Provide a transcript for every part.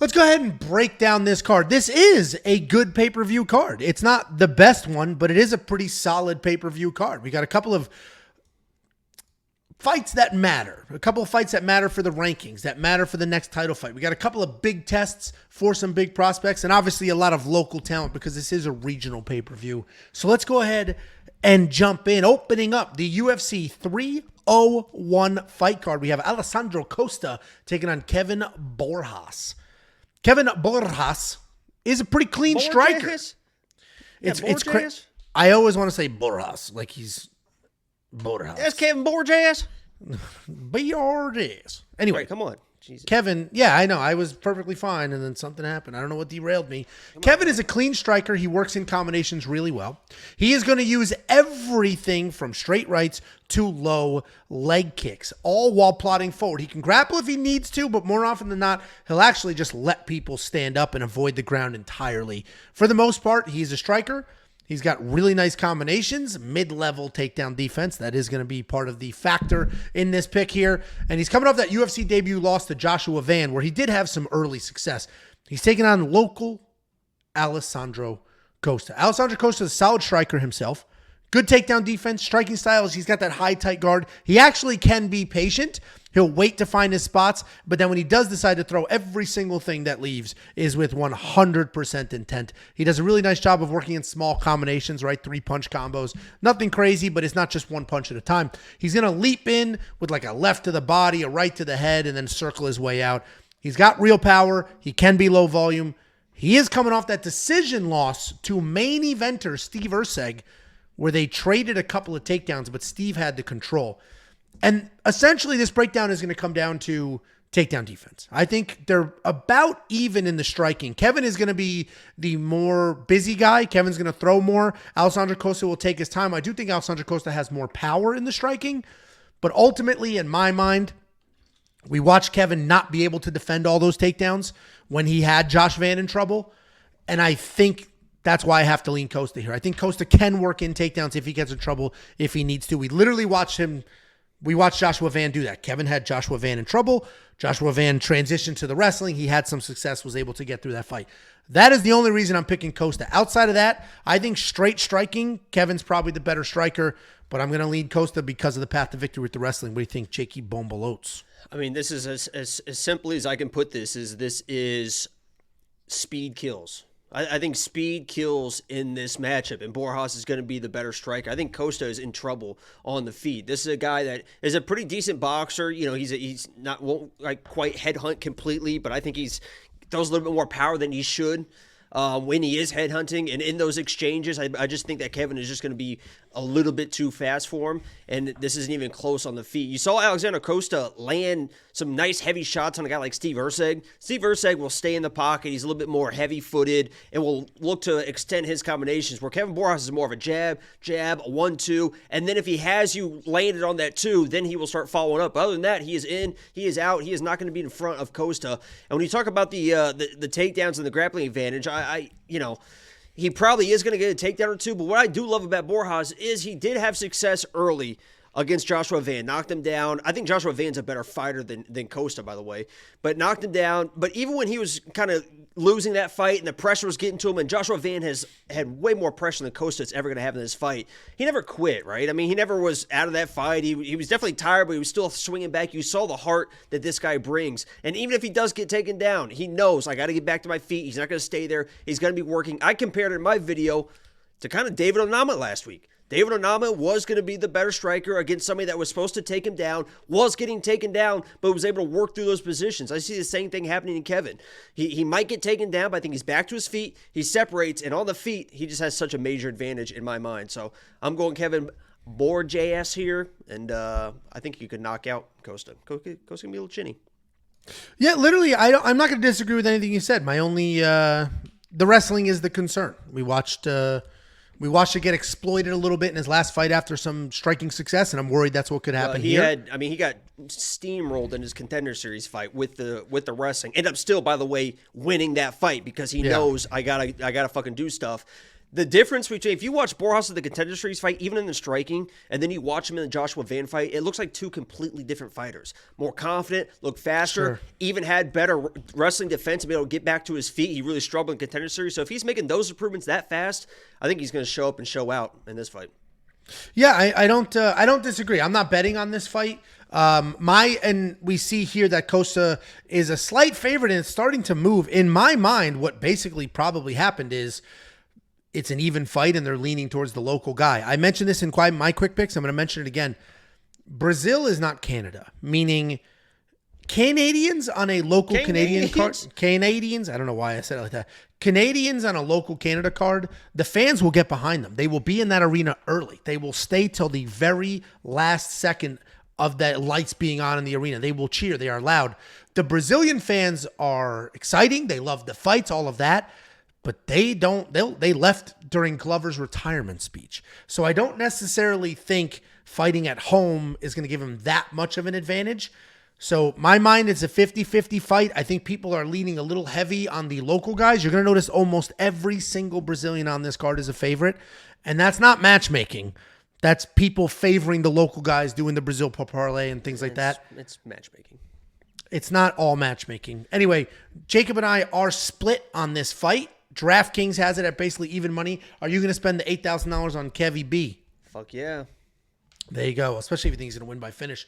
Let's go ahead and break down this card. This is a good pay-per-view card. It's not the best one, but it is a pretty solid pay-per-view card. We got a couple of fights that matter. A couple of fights that matter for the rankings, that matter for the next title fight. We got a couple of big tests for some big prospects, and obviously a lot of local talent because this is a regional pay-per-view. So let's go ahead and jump in. Opening up the UFC 301 fight card, we have Alessandro Costa taking on Kevin Borjas. Kevin Borjas is a pretty clean striker. I always want to say Borjas, like he's Borjas. That's Kevin Borjas. Borjas. Anyway, right, come on. Jesus. Kevin, yeah, I know. I was perfectly fine, and then something happened. I don't know what derailed me. Kevin is a clean striker. He works in combinations really well. He is going to use everything from straight rights to low leg kicks, all while plotting forward. He can grapple if he needs to, but more often than not, he'll actually just let people stand up and avoid the ground entirely. For the most part, he's a striker. He's got really nice combinations, mid-level takedown defense. That is going to be part of the factor in this pick here. And he's coming off that UFC debut loss to Joshua Van, where he did have some early success. He's taking on local Alessandro Costa. Alessandro Costa is a solid striker himself. Good takedown defense, striking styles. He's got that high, tight guard. He actually can be patient. He'll wait to find his spots, but then when he does decide to throw, every single thing that leaves is with 100% intent. He does a really nice job of working in small combinations, right? 3-punch combos. Nothing crazy, but it's not just one punch at a time. He's going to leap in with like a left to the body, a right to the head, and then circle his way out. He's got real power. He can be low volume. He is coming off that decision loss to main eventer Steve Erceg, where they traded a couple of takedowns, but Steve had the control. And essentially, this breakdown is going to come down to takedown defense. I think they're about even in the striking. Kevin is going to be the more busy guy. Kevin's going to throw more. Alessandro Costa will take his time. I do think Alessandro Costa has more power in the striking. But ultimately, in my mind, we watched Kevin not be able to defend all those takedowns when he had Josh Van in trouble. And I think that's why I have to lean Costa here. I think Costa can work in takedowns if he gets in trouble, if he needs to. We literally watched him. We watched Joshua Van do that. Kevin had Joshua Van in trouble. Joshua Van transitioned to the wrestling. He had some success, was able to get through that fight. That is the only reason I'm picking Costa. Outside of that, I think straight striking, Kevin's probably the better striker, but I'm going to lead Costa because of the path to victory with the wrestling. What do you think, Jakey Bombalotes? I mean, this is as simply as I can put this is speed kills. I think speed kills in this matchup, and Borjas is going to be the better striker. I think Costa is in trouble on the feet. This is a guy that is a pretty decent boxer. You know, he's not won't like quite headhunt completely, but I think he's throws a little bit more power than he should when he is headhunting. And in those exchanges, I just think that Kevin is just going to be a little bit too fast for him, and this isn't even close on the feet. You saw Alexander Costa land some nice heavy shots on a guy like Steve Erceg. Steve Erceg will stay in the pocket. He's a little bit more heavy-footed and will look to extend his combinations, where Kevin Borjas is more of a jab, a 1-2, and then if he has you landed on that 2, then he will start following up. But other than that, he is in, he is out. He is not going to be in front of Costa. And when you talk about the takedowns and the grappling advantage, he probably is going to get a takedown or two, but what I do love about Borjas is he did have success early against Joshua Van, knocked him down. I think Joshua Van's a better fighter than Costa, by the way, but knocked him down. But even when he was kind of losing that fight and the pressure was getting to him, and Joshua Van has had way more pressure than Costa's ever going to have in this fight, he never quit, right? I mean, he never was out of that fight. He was definitely tired, but he was still swinging back. You saw the heart that this guy brings. And even if he does get taken down, he knows, I got to get back to my feet. He's not going to stay there. He's going to be working. I compared it in my video to kind of David Onama last week. David Onama was going to be the better striker against somebody that was supposed to take him down, was getting taken down, but was able to work through those positions. I see the same thing happening in Kevin. He might get taken down, but I think he's back to his feet. He separates, and on the feet, he just has such a major advantage in my mind. So I'm going Kevin Borjas here, and I think you could knock out Costa. Costa's going to be a little chinny. Yeah, literally, I'm not going to disagree with anything you said. My only, the wrestling is the concern. We watched it get exploited a little bit in his last fight after some striking success, and I'm worried that's what could happen here. He got steamrolled in his Contender Series fight with the wrestling. Ended up still, by the way, winning that fight because he knows I gotta fucking do stuff. The difference between, if you watch Borjas in the Contender Series fight, even in the striking, and then you watch him in the Joshua Van fight, it looks like two completely different fighters. More confident, look faster, even had better wrestling defense to be able to get back to his feet. He really struggled in Contender Series. So if he's making those improvements that fast, I think he's going to show up and show out in this fight. Yeah, I don't disagree. I'm not betting on this fight. And we see here that Costa is a slight favorite and it's starting to move. In my mind, what basically probably happened is it's an even fight and they're leaning towards the local guy. I mentioned this in my quick picks. I'm going to mention it again. Brazil is not Canada, meaning Canadians on a local Canadian card. Canadians, I don't know why I said it like that. Canadians on a local Canada card, the fans will get behind them. They will be in that arena early. They will stay till the very last second of the lights being on in the arena. They will cheer. They are loud. The Brazilian fans are exciting. They love the fights, all of that. But they left during Glover's retirement speech. So I don't necessarily think fighting at home is going to give him that much of an advantage. So my mind, it's a 50-50 fight. I think people are leaning a little heavy on the local guys. You're going to notice almost every single Brazilian on this card is a favorite. And that's not matchmaking. That's people favoring the local guys, doing the Brazil parlay and things like that. It's matchmaking. It's not all matchmaking. Anyway, Jacob and I are split on this fight. DraftKings has it at basically even money. Are you going to spend the $8,000 on Kevy B? Fuck yeah. There you go, especially if you think he's going to win by finish.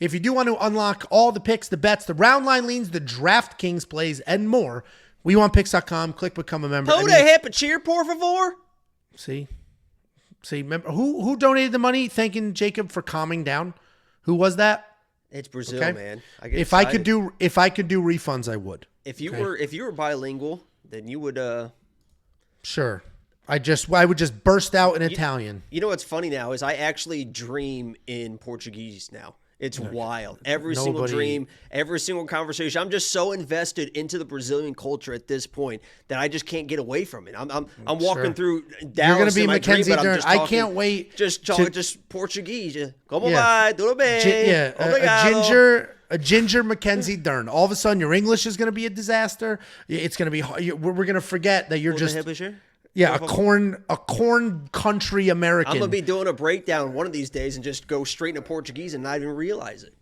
If you do want to unlock all the picks, the bets, the round line leans, the DraftKings plays, and more, WeWantPicks.com. Click become a member. Hold a hip and cheer, por favor. See, remember who donated the money? Thanking Jacob for calming down. Who was that? It's Brazil, okay. Man. If I could do refunds, I would. If you were bilingual, then you would. Sure. I would just burst out in Italian. You know what's funny now is I actually dream in Portuguese now. It's wild. Every single dream, every single conversation. I'm just so invested into the Brazilian culture at this point that I just can't get away from it. I'm walking through Dallas. You're going to be Mackenzie Dern. I can't wait. Just Portuguese. Como vai? Tudo bem? A ginger Mackenzie Dern. All of a sudden, your English is going to be a disaster. It's going to be. We're going to forget that you're just. Yeah, a corn country American. I'm going to be doing a breakdown one of these days and just go straight into Portuguese and not even realize it.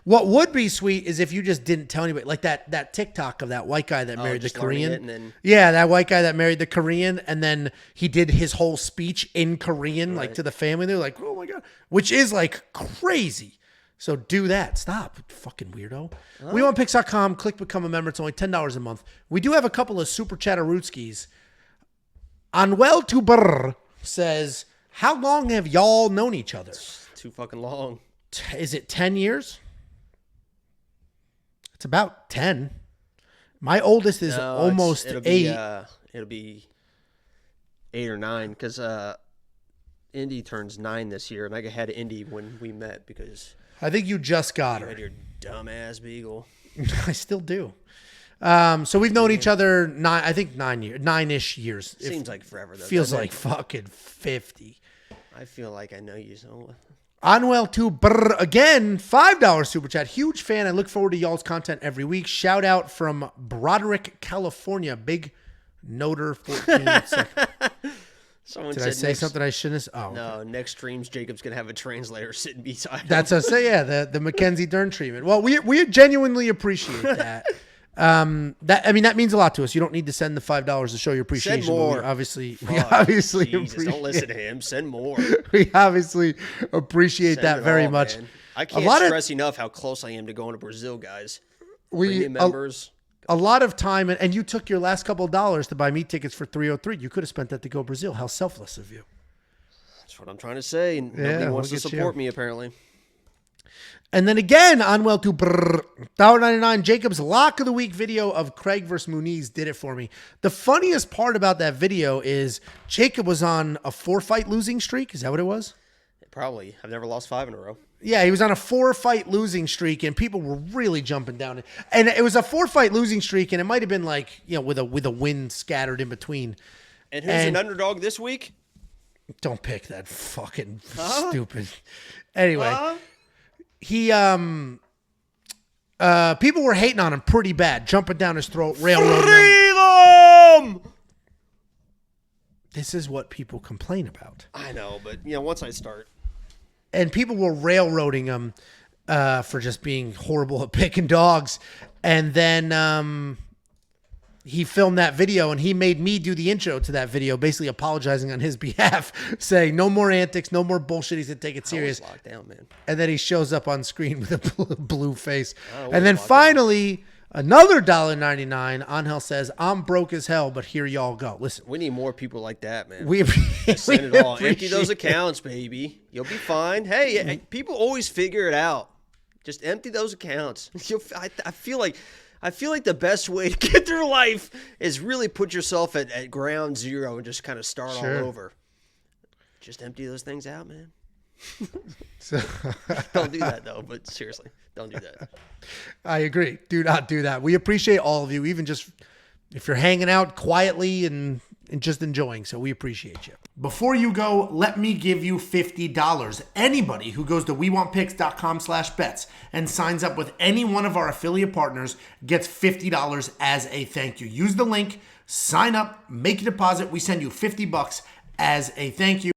What would be sweet is if you just didn't tell anybody. Like that TikTok of that white guy that married the Korean. Yeah, that white guy that married the Korean. And then he did his whole speech in Korean, like to the family. They're like, oh my God. Which is like crazy. So do that. Stop, fucking weirdo. WeWantPicks.com. Click become a member. It's only $10 a month. We do have a couple of super chatterooskies. Anuel Tuber says, how long have y'all known each other? Too fucking long. Is it 10 years? It's about 10. My oldest is almost 8. It'll be 8 or 9 because Indy turns 9 this year, and I had Indy when we met because I think you just got her. You had your dumbass beagle. I still do. So we've known each other 9-ish years. Seems like forever though. Feels like fucking 50. I feel like I know you so. Anuel Tuber again, $5 super chat. Huge fan. I look forward to y'all's content every week. Shout out from Broderick, California. Big noter 14. Did I say something I shouldn't have? No, next streams, Jacob's going to have a translator sitting beside him. That's us. Yeah, the Mackenzie Dern treatment. Well, we genuinely appreciate that. That means a lot to us. You don't need to send the $5 to show your appreciation. Send more. We obviously don't listen to him. Send more. We obviously appreciate that very much. Man. I can't stress enough how close I am to going to Brazil, guys. Premium members. A lot of time, and you took your last couple of dollars to buy me tickets for 303. You could have spent that to go Brazil. How selfless of you. That's what I'm trying to say. Nobody wants to support me, apparently. And then again, Anuel to $1.99. Jacob's lock of the week video of Craig versus Muniz did it for me. The funniest part about that video is Jacob was on a 4-fight losing streak. Is that what it was? Probably. I've never lost 5 in a row. Yeah, he was on a 4-fight losing streak, and people were really jumping down. And it was a 4-fight losing streak, and it might have been like, with a win scattered in between. And who's an underdog this week? Don't pick that fucking stupid. Anyway. He people were hating on him pretty bad, jumping down his throat, railroading him. This is what people complain about. I know, but once I start. And people were railroading him for just being horrible at picking dogs. And then he filmed that video, and he made me do the intro to that video, basically apologizing on his behalf, saying no more antics, no more bullshit. He said take it serious. Locked down, man. And then he shows up on screen with a blue face. And then finally, another $1.99. Angel says, I'm broke as hell, but here y'all go. Listen. We need more people like that, man. Send it all. Empty those accounts, baby. You'll be fine. Hey, people always figure it out. Just empty those accounts. I feel like the best way to get through life is really put yourself at ground zero and just kind of start all over. Just empty those things out, man. Don't do that, though. But seriously, don't do that. I agree. Do not do that. We appreciate all of you, even just if you're hanging out quietly and just enjoying. So we appreciate you. Before you go, let me give you $50. Anybody who goes to wewantpicks.com/bets and signs up with any one of our affiliate partners gets $50 as a thank you. Use the link, sign up, make a deposit. We send you $50 as a thank you.